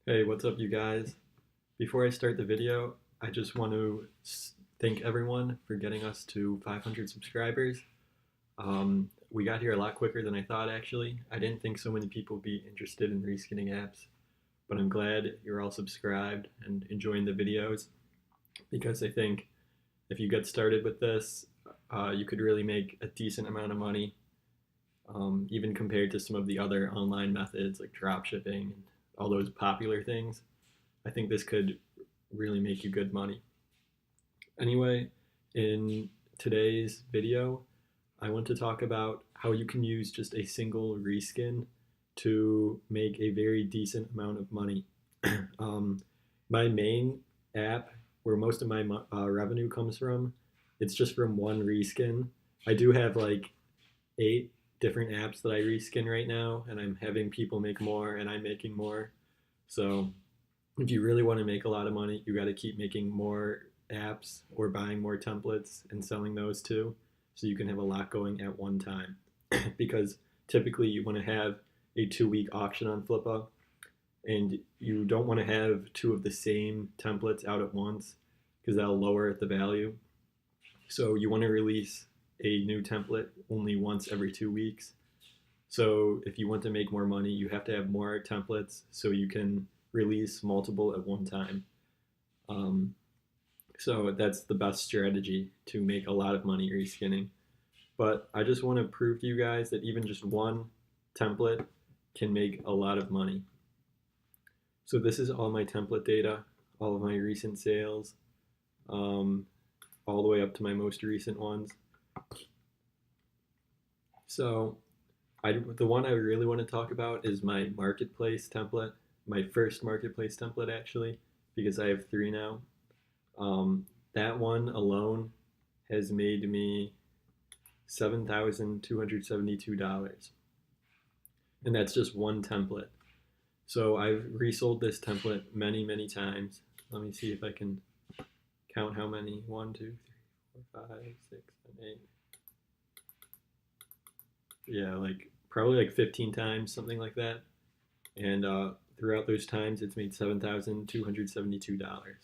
Hey, what's up, you guys? Before I start the video, I just want to thank everyone for getting us to 500 subscribers. We got here a lot quicker than I thought, actually. I didn't think so many people would be interested in reskinning apps, but I'm glad you're all subscribed and enjoying the videos because I think if you get started with this, you could really make a decent amount of money, even compared to some of the other online methods like dropshipping and all those popular things. I think this could really make you good money. Anyway, in today's video, I want to talk about how you can use just a single reskin to make a very decent amount of money. um, my main app, where most of my revenue comes from, it's just from one reskin. I do have like 8 different apps that I reskin right now, and I'm having people make more, and I'm making more. So if you really want to make a lot of money, you got to keep making more apps or buying more templates and selling those too, so you can have a lot going at one time. Because typically you want to have a 2 week auction on Flippa, and you don't want to have two of the same templates out at once because that'll lower the value. So you want to release a new template only once every 2 weeks. So if you want to make more money, you have to have more templates so you can release multiple at one time. Um, so that's the best strategy to make a lot of money reskinning. But I just want to prove to you guys that even just one template can make a lot of money. So this is all my template data, all of my recent sales, all the way up to my most recent ones. So the one I really want to talk about is my marketplace template, my first marketplace template actually, because I have 3 now. That one alone has made me $7,272. And that's just one template. So I've resold this template many, many times. Let me see if I can count how many. 1, 2, 3, 4, 5, 6, 7, 8. Yeah, like probably like 15 times, something like that. And throughout those times, it's made $7,272.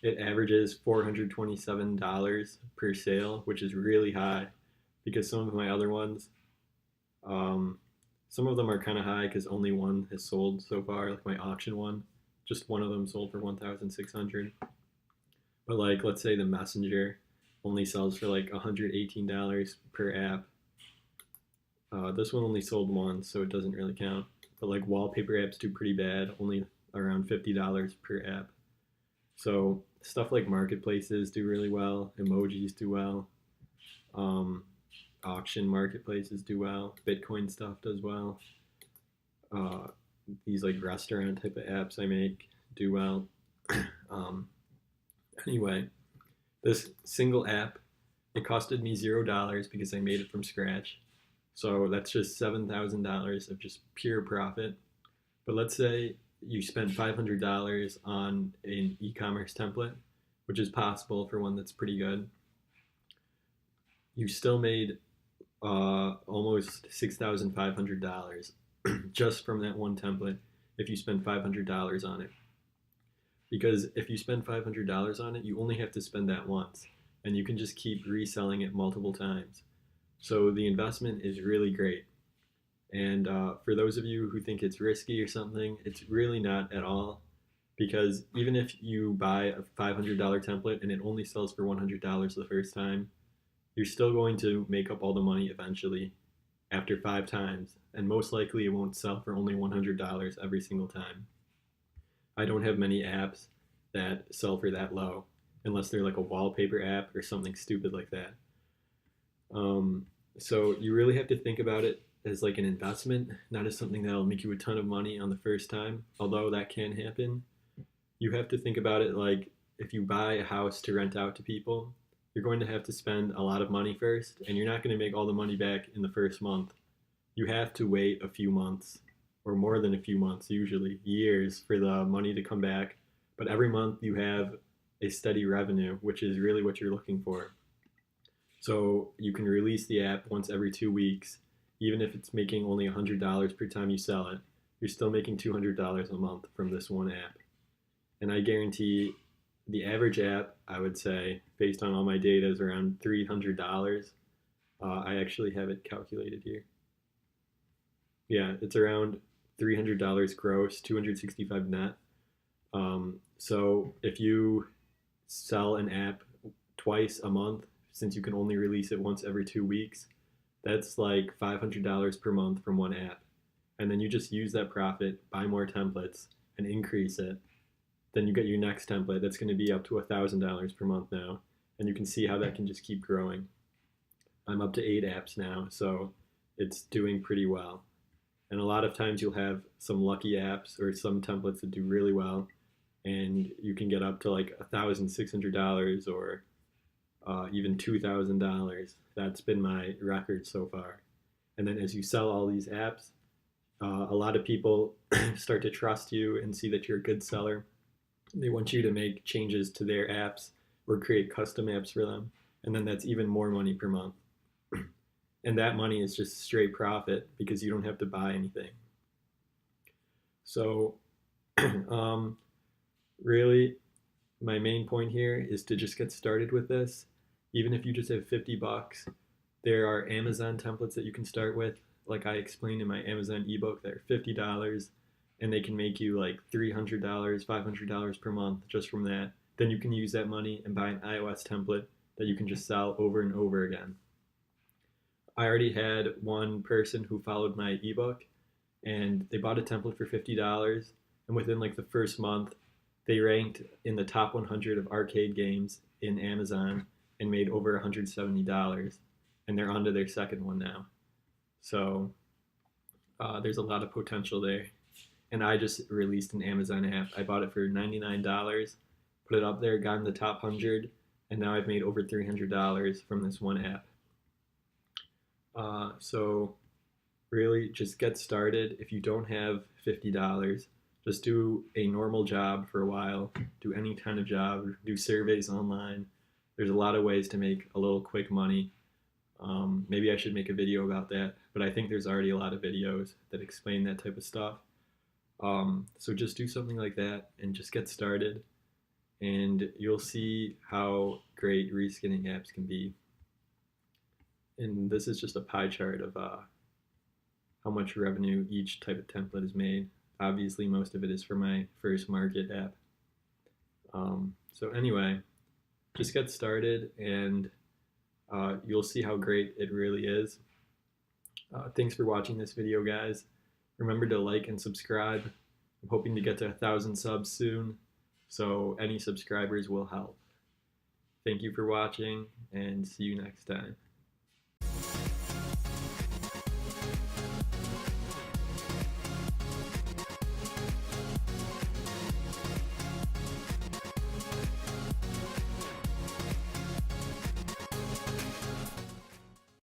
It averages $427 per sale, which is really high because some of my other ones, um, some of them are kind of high because only one has sold so far, like my auction one. Just one of them sold for 1,600. But like, let's say the Messenger only sells for like $118 per app. This one only sold once, so it doesn't really count. But like wallpaper apps do pretty bad, only around $50 per app. So stuff like marketplaces do really well, emojis do well, um, auction marketplaces do well, Bitcoin stuff does well. Uh, these like restaurant type of apps I make do well. um, anyway, this single app, it costed me $0 because I made it from scratch. So that's just $7,000 of just pure profit. But let's say you spend $500 on an e-commerce template, which is possible for one that's pretty good. You still made almost $6,500 just from that one template if you spend $500 on it. Because if you spend $500 on it, you only have to spend that once, and you can just keep reselling it multiple times. So the investment is really great. And for those of you who think it's risky or something, it's really not at all. Because even if you buy a $500 template and it only sells for $100 the first time, you're still going to make up all the money eventually after 5 times. And most likely it won't sell for only $100 every single time. I don't have many apps that sell for that low, unless they're like a wallpaper app or something stupid like that. So you really have to think about it as like an investment, not as something that'll make you a ton of money on the first time, although that can happen. You have to think about it like if you buy a house to rent out to people, you're going to have to spend a lot of money first, and you're not going to make all the money back in the first month. You have to wait a few months, or more than a few months, usually years, for the money to come back. But every month you have a steady revenue, which is really what you're looking for. So you can release the app once every 2 weeks, even if it's making only $100 per time you sell it. you're still making $200 a month from this one app. And I guarantee the average app, I would say, based on all my data, is around $300. I actually have it calculated here. Yeah, it's around $300 gross, 265 net. So if you sell an app twice a month, since you can only release it once every 2 weeks, that's like $500 per month from one app. And then you just use that profit, buy more templates, and increase it. Then you get your next template that's going to be up to $1,000 per month now. And you can see how that can just keep growing. I'm up to 8 apps now, so it's doing pretty well. And a lot of times you'll have some lucky apps or some templates that do really well, and you can get up to like $1,600 or even $2,000. That's been my record so far. And then as you sell all these apps, a lot of people start to trust you and see that you're a good seller. They want you to make changes to their apps or create custom apps for them. And then that's even more money per month. And that money is just straight profit because you don't have to buy anything. So really, my main point here is to just get started with this. Even if you just have 50 bucks, there are Amazon templates that you can start with. Like I explained in my Amazon ebook, they're $50 and they can make you like $300, $500 per month just from that. Then you can use that money and buy an iOS template that you can just sell over and over again. I already had one person who followed my ebook and they bought a template for $50, and within like the first month they ranked in the top 100 of arcade games in Amazon and made over $170, and they're on to their second one now. So there's a lot of potential there. And I just released an Amazon app. I bought it for $99, put it up there, got in the top 100, and now I've made over $300 from this one app. So really just get started. If you don't have $50, just do a normal job for a while, do any kind of job, do surveys online. There's a lot of ways to make a little quick money. Maybe I should make a video about that, but I think there's already a lot of videos that explain that type of stuff. So just do something like that and just get started, and you'll see how great reskinning apps can be. And this is just a pie chart of how much revenue each type of template is made. Obviously, most of it is for my first market app. So anyway, just get started, and you'll see how great it really is. Thanks for watching this video, guys. Remember to like and subscribe. I'm hoping to get to 1,000 subs soon, so any subscribers will help. Thank you for watching, and see you next time.